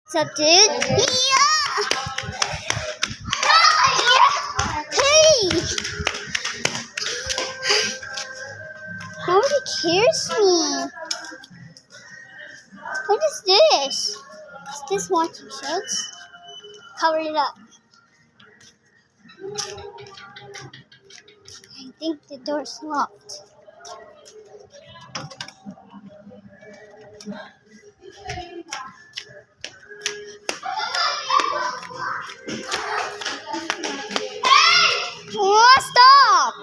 What's up, dude? Yeah! Hey! Nobody cares me. What is this? Is this watching shows? Cover it up. I think the door's locked. Oh, stop!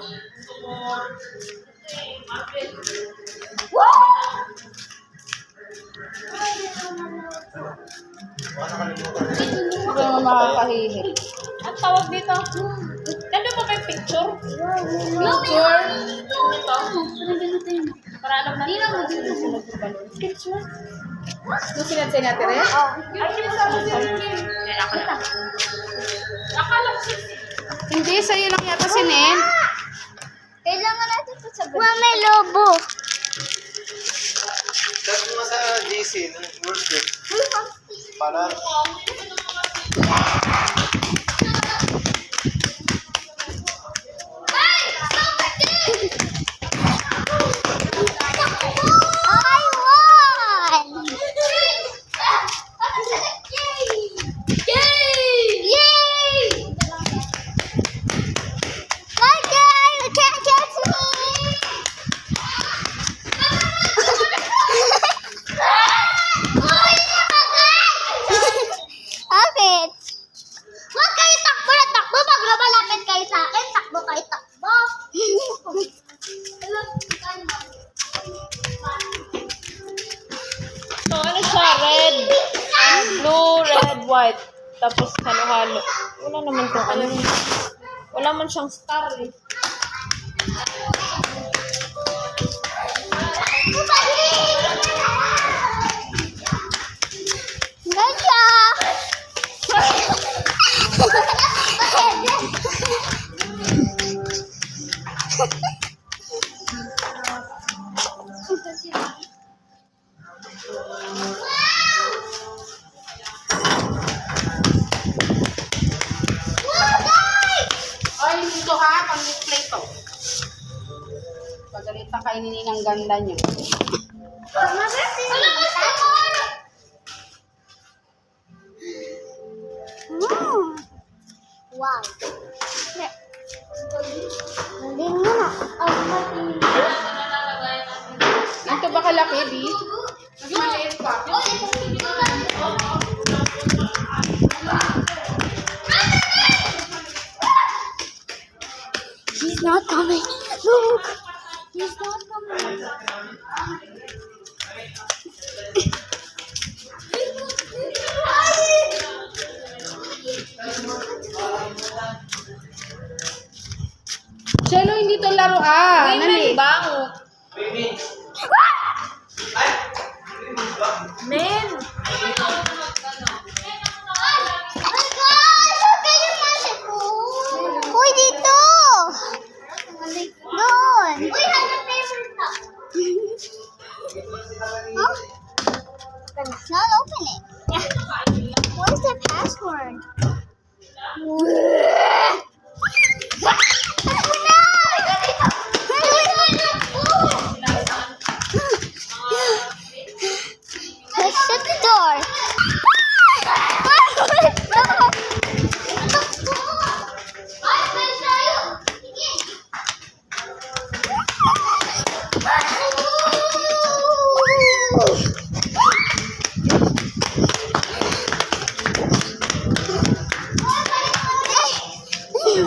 Hindi mo makakahilig. Ang tawag dito? Nandun mo kay picture? Picture? Ito? Para alam na nila mo dito sunod ko ba? Picture? Nung sinadsay natin rin? Oo. Ay, sinasabi siya rin. Akala ko hindi, sa'yo lang yata sinin. Kailangan natin ito sa bag. May lobo. Tapos mo sa JC, worship. Para... So, ano siya? Red. Blue, red, white. Tapos halo-halo. Wala naman kung ano. Wala man siyang star eh. Ay, dito ha, pang-display to. Pagalitan kainin ng ganda niyo. Wow. Galing mo na. Ito ba kalaki, Bi? Mas maliit pa. He's not coming. Look. He's not coming. Chelo, hindi to laruan. Nani? Oh Bango. Men! my gosh! Look at your magic. Uy, dito! Doon! Uy, ano favorite na? Huh? It's not opening. What is the password? Let's shut the door.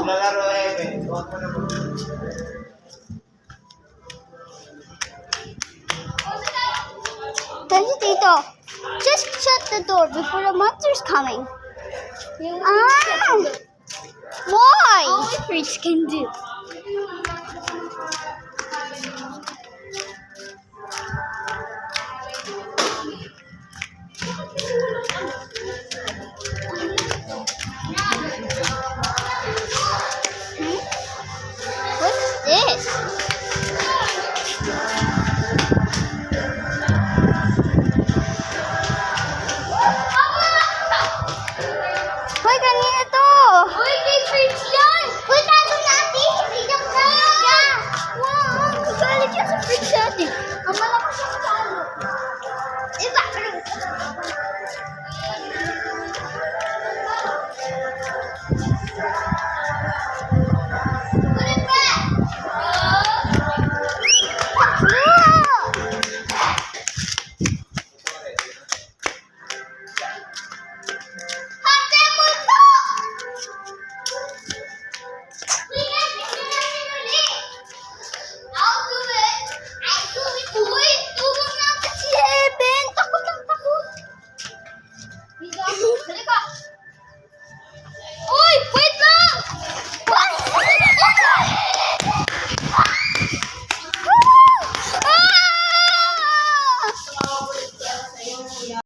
Lalaro eh. Tito, just shut the door before the monster's coming. Ah! Why? All freaks can do.